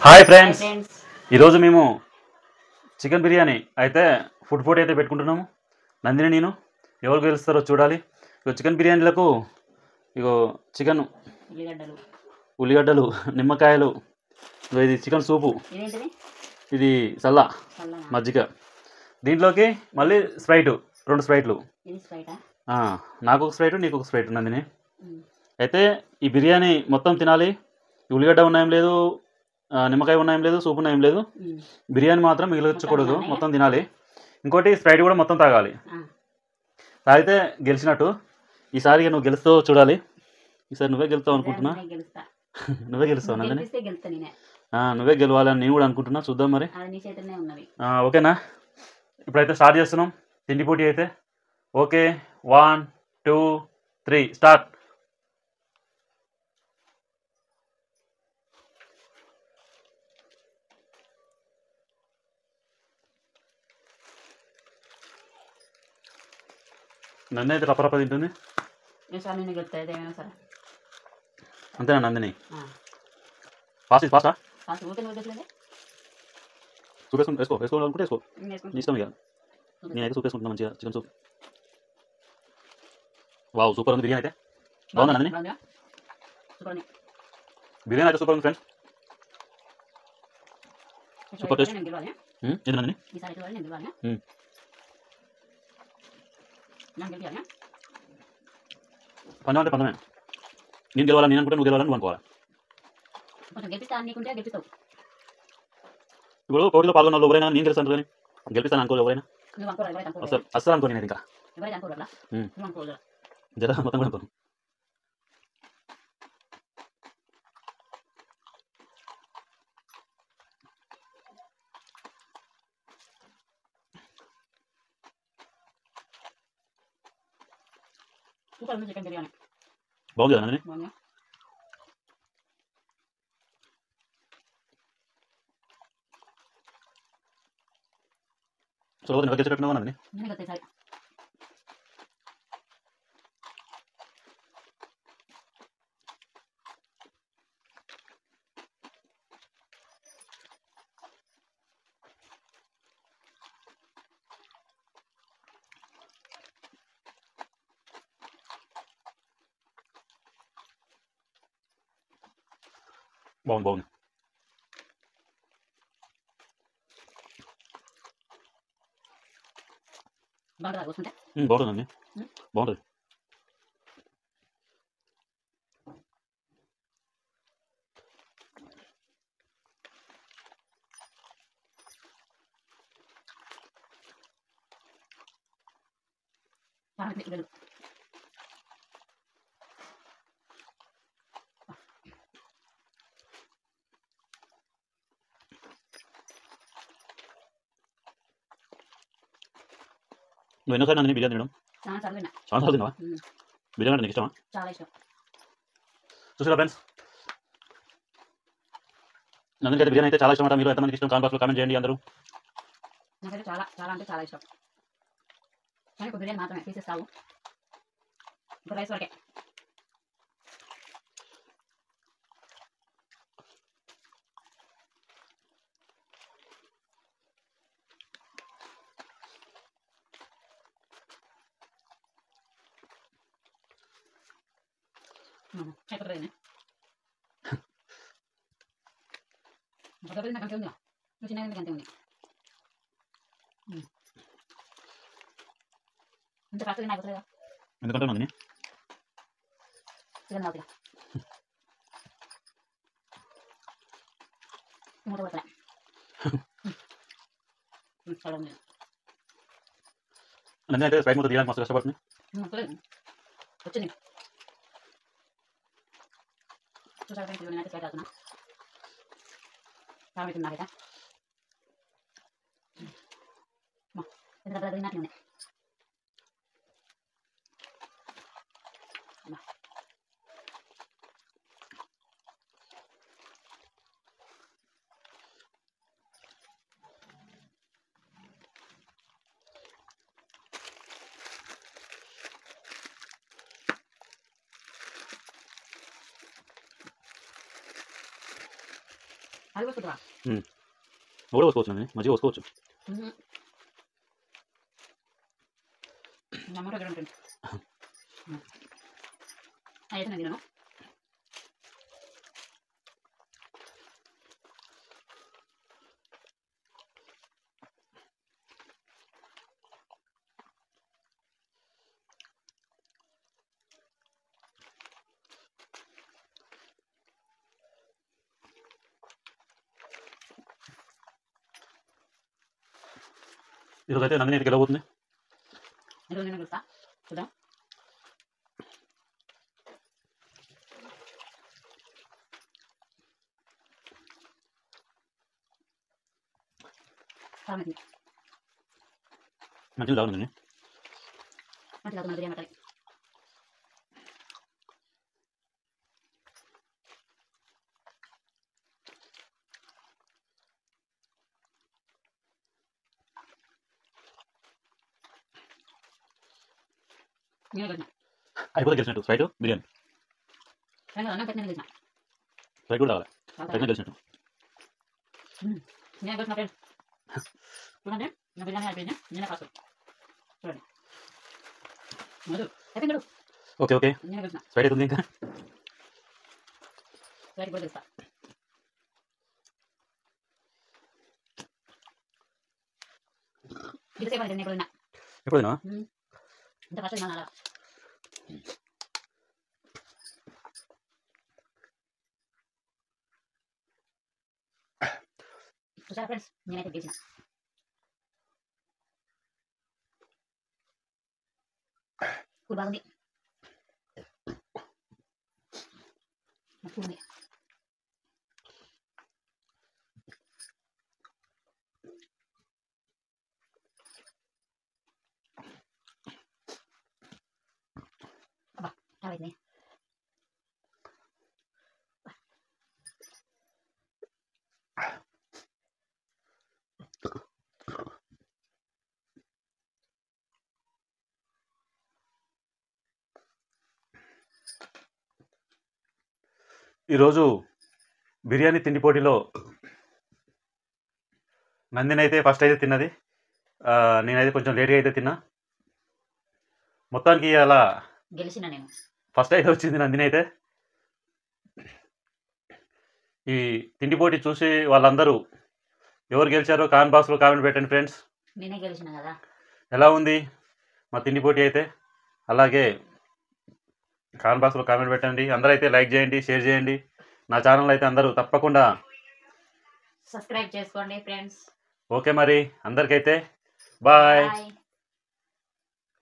Hi hi friends, friends. ఈరోజు మేము chicken biryani అయితే ఫుడ్ పోటీ అయితే పెట్టుకుంటున్నాము. నందిని నేను ఎవరు గెలుస్తారో చూడాలి. ఇగో చికెన్ బిర్యానీలకు ఇగో చికెన్, ఉల్లిగడ్డలు, ఉల్లిగడ్డలు, నిమ్మకాయలు, ఇగో ఇది చికెన్ సూపు, ఇదేంటిది? ఇది సల్లా చల్లనా? మజ్జిగ, దీంట్లోకి మళ్ళీ స్ప్రైటు, 2 స్ప్రైట్లు. ఇది స్ప్రైటా? నాకు ఒక స్ప్రైటు, నీకు ఒక స్ప్రైట్ నందిని. ఉమ్. అయితే ఈ బిర్యానీ మొత్తం తినాలి. ఈ ఉల్లిగడ్డ ఉన్నాయం లేదు, నిమ్మకాయ ఉన్నాయం లేదు, సూప్ ఉన్నాయం లేదు. ఉమ్. బిర్యానీ మాత్రం మిగిలించకూడదు, మొత్తం మొత్తం తినాలి. ఇంకోటి స్ప్రైట్ కూడా మొత్తం తాగాలి. ఆ. తాగితే గెలిచినట్టు. ఈసారి నువ్వు గెలుస్తావు చూడాలి. ఈసారి నువ్వే గెలుస్తావు అనుకుంటున్నా. నేనే గెలుస్తా. నువ్వే గెలుస్తావు నువ్వు నందిని. గెలిపిస్తే గెలుస్తా నేనే. నువ్వే గెలవాలని నేను కూడా అనుకుంటున్నా. చూద్దాం మరి. అది నీ చేతుల్లోనే ఉన్నది. ఓకేనా? ఇప్పుడైతే స్టార్ట్ చేస్తున్నాం తిండి పోటీ అయితే. Okay, 1 2 3 start. నందిని అయితే రప్ప తింటుంది. ఈసారి నేను గెలుస్తా ఏమైనా సరే. అంతేనా నందిని? ఆ. ఫాస్టా? ఫాస్ట్ ఊరికే నువ్వు గెలిచలేదు. సూప్ వేసుకోవాలనుకుంటే వేసుకో, నేను వేసుకుంటా. నీ ఇష్టం ఇక. నేనైతే సూప్ వేసుకుంటున్నా మంచిగా, చికెన్ సూప్. వావ్, సూపర్ ఉంది బిర్యానీ అయితే. బాగుందా నందిని? బాగుందా? సూపర్ ఉంది. బిర్యానీ అయితే సూపర్ ఉంది ఫ్రెండ్స్. ఈసారి సూపర్ టేస్ట్. నేను గెలవాలి. ఏంటి నందిని? ఈసారి గెలవాలి, నేను గెలవాలి. నాకు గెలిపాలి. పందెం అంటే పందమే. నేను గెలవాలని నేను అనుకుంటే నువ్వు గెలవాలని నువ్వు అనుకోవాలి. కొంచెం గెలిపిస్తా, నీకుంటే గెలిపిస్తావు. ఇప్పుడు పోటీలో పాల్గొన్న వాళ్ళు ఎవరైనా నేను గెలుస్తాను కానీ గెలిపిస్తాను అనుకోవాలి ఎవరైనా. నువ్వు అనుకోరు, ఎవరైతే అనుకోరు. అస్సలు అనుకోని నేను ఇంకా ఎవరైతే అనుకోరు అట్లా. నువ్వు అనుకోరు. జర మొత్తం కూడా అనుకోను. సూపర్ ఉంది చికెన్ బిర్యానీ. బాగుంది కదా నందిని? బాగుందా? సో నువ్వు గెలిచేటట్టున్నావు నందిని. నేను గెలుస్తా ఈసారి. బాగుంది. బాగుంటుందా కూర్చుంటే? బాగుంటుంది నందిని, బాగుంటుంది. చాలా గెలు. నువ్వు ఎన్నోసారి నందిని బిర్యానీ తినడం? చాలా సార్లు తిన్నా. చాలా సార్లు తిన్నావా? బిర్యానీ అంటే నీకు ఇష్టమా? చాలా ఇష్టం. చూసారా ఫ్రెండ్స్, నందినికి అయితే బిర్యానీ అయితే చాలా ఇష్టం. మీరు ఎంతమందికి ఇష్టం కామెంట్ బాక్స్లో కామెంట్ చేయండి అందరూ. నాకైతే చాలా చాలా అంటే చాలా ఇష్టం. కానీ ఇప్పుడు బిర్యానీ మాత్రమే తీసేస్తావు. ఇప్పుడు రైస్ వరకే. అయిపోతుంది. నాకు అంతే ఉందా? నువ్వు చిన్నగా అంతే ఉంది. ఇంత ఫాస్ట్ నాకు వస్తుందా? ఎందుకంటే నందిని చికెన్ అవుతుందా? మూట పడతా. చాలా ఉంది. నందిని అయితే స్ప్రైట్ మూత తీయడానికి మస్తు కష్టపడుతుంది. వచ్చింది. చూసారా ఫ్రెండ్స్, నేనైతే స్ప్రైట్ అవుతున్నా. కాబట్టి నాకైతే ఎంత పెద్ద తిన్నట్టు ఉంది. అది పోసుకుంటావా? నువ్వు కూడా పోసుకోవచ్చు నందిని, మంచిగా పోసుకోవచ్చు. నమ్మకం ఎక్కడ ఉంటుంది అయితే నేను తినను. ఈరోజు అయితే నందిని ఇంటికి వెళ్ళబోతుంది. ఈరోజు నేను చూస్తా, చూద్దాం. మంచిగా తాగు నందిని. మంచిగా అవుతుంది బిర్యానీ మటన్. నేను పెట్టిన అయిపోతే గెలిచినట్టు ఫ్రైట్ బిర్యానీ. అన్నం పెట్టి నేను చేసిన ఫ్రైట్ కూడా కావాలి, ఫ్రైట్ గెలిచినట్టు. నేను పెట్టిన ఫ్రెండ్ చూడండి, నా బిర్యానీ అయిపోయింది. నేనే కాదు చూడండి. అయిపోయింది. ఓకే ఓకే, నేను పెట్టిన ఫ్రైట్ అవుతుంది ఇంకా. ఫ్రైట్ కూడా తెస్తా. ఇది సేపు నేను ఎప్పుడైనా ఎప్పుడైనా ఇంత ఫస్ట్ అలా చూసారా ఫ్రెండ్స్, నేనైతే గెలిచిన. కూల్ బాగుంది, ఉంది. అబ్బా చాలైంది. ఈరోజు బిర్యానీ తిండి పోటీలో నందిని అయితే ఫస్ట్ అయితే తిన్నది. నేనైతే కొంచెం లేట్గా అయితే తిన్నా. మొత్తానికి అలా గెలిచిన నేను ఫస్ట్ అయితే వచ్చింది నందిని అయితే. ఈ తిండి పోటీ చూసి వాళ్ళందరూ ఎవరు గెలిచారో కామెంట్ బాక్స్లో కామెంట్ పెట్టండి ఫ్రెండ్స్. నేనే గెలిచిన కదా. ఎలా ఉంది మా తిండి పోటీ అయితే? అలాగే కామెంట్ బాక్స్లో కామెంట్ పెట్టండి. అందరూ అయితే లైక్ చేయండి, షేర్ చేయండి. నా ఛానల్ అయితే అందరూ తప్పకుండా సబ్స్క్రైబ్ చేసుకోండి ఫ్రెండ్స్. ఓకే మరి అందరికైతే బాయ్. బాయ్.